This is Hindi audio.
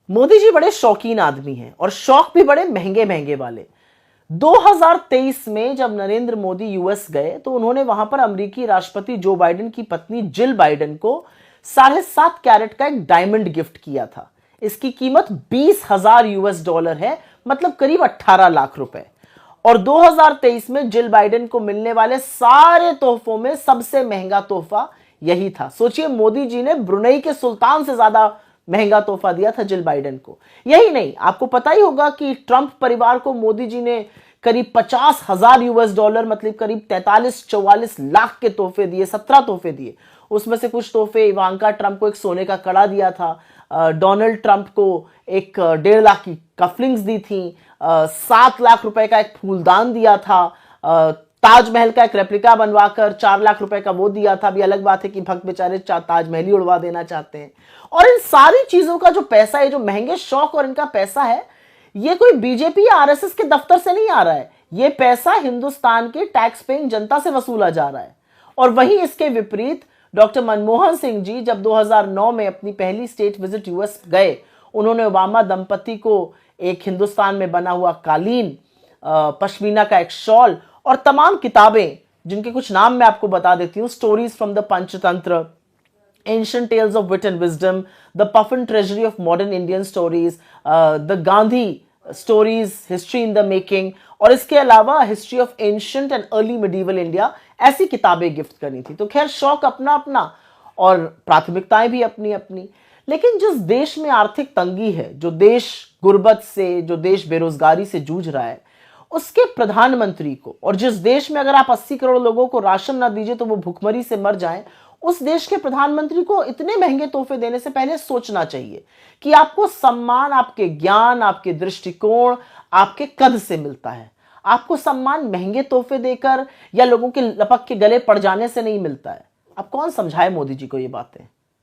मोदी जी बड़े शौकीन आदमी हैं और शौक भी बड़े महंगे महंगे वाले। 2023 में जब नरेंद्र मोदी यूएस गए तो उन्होंने वहां पर अमेरिकी राष्ट्रपति जो बाइडेन की पत्नी जिल बाइडेन को 7.5 कैरेट का एक डायमंड गिफ्ट किया था। इसकी कीमत $20,000 है, मतलब करीब 18 लाख रुपए। और 2023 में जिल बाइडेन को मिलने वाले सारे तोहफों में सबसे महंगा तोहफा यही था। सोचिए, मोदी जी ने ब्रुनेई के सुल्तान से ज्यादा महंगा तोहफा दिया था जिल बाइडेन को। यही नहीं, आपको पता ही होगा कि ट्रंप परिवार को मोदी जी ने करीब $50,000 मतलब करीब 43-44 लाख के तोहफे दिए, 17 तोहफे दिए। उसमें से कुछ तोहफे इवांका ट्रंप को एक सोने का कड़ा दिया था, डोनाल्ड ट्रंप को एक 1.5 लाख की कफलिंग्स दी थी, 7 लाख रुपए का एक फूलदान दिया था, ताजमहल का एक रेप्लिका बनवाकर 4 लाख रुपए का वो दिया था। अभी अलग बात है कि भक्त बेचारे ताजमहल ही उड़वा देना चाहते हैं। और इन सारी चीजों का जो पैसा है, जो महंगे शौक और इनका पैसा है, ये कोई बीजेपी या आरएसएस के दफ्तर से नहीं आ रहा है। ये पैसा हिंदुस्तान के टैक्स पेइंग जनता से वसूला जा रहा है। और वहीं इसके विपरीत डॉक्टर मनमोहन सिंह जी जब 2009 में अपनी पहली स्टेट विजिट यूएस गए, उन्होंने ओबामा दंपति को एक हिंदुस्तान में बना हुआ कालीन, पश्मीना का एक शॉल और तमाम किताबें, जिनके कुछ नाम मैं आपको बता देती हूँ, stories from the Panchatantra, Ancient Tales of Wit and Wisdom, The Puffin Treasury of Modern Indian Stories, The Gandhi Stories, History in the Making, और इसके अलावा History of Ancient and Early Medieval India, ऐसी किताबें गिफ्ट करनी थी। तो खैर, शौक अपना अपना और प्राथमिकताएं भी अपनी अपनी। लेकिन जिस देश में आर्थिक तंगी है, जो देश गुर्बत से, जो देश बेरोजगारी से जूझ रहा है, उसके प्रधानमंत्री को, और जिस देश में अगर आप 80 करोड़ लोगों को राशन ना दीजिए तो वो भूखमरी से मर जाएं, उस देश के प्रधानमंत्री को इतने महंगे तोहफे देने से पहले सोचना चाहिए कि आपको सम्मान आपके ज्ञान, आपके दृष्टिकोण, आपके कद से मिलता है। आपको सम्मान महंगे तोहफे देकर या लोगों के लपक के गले पड़ जाने से नहीं मिलता है। अब कौन समझाए मोदी जी को ये बातें।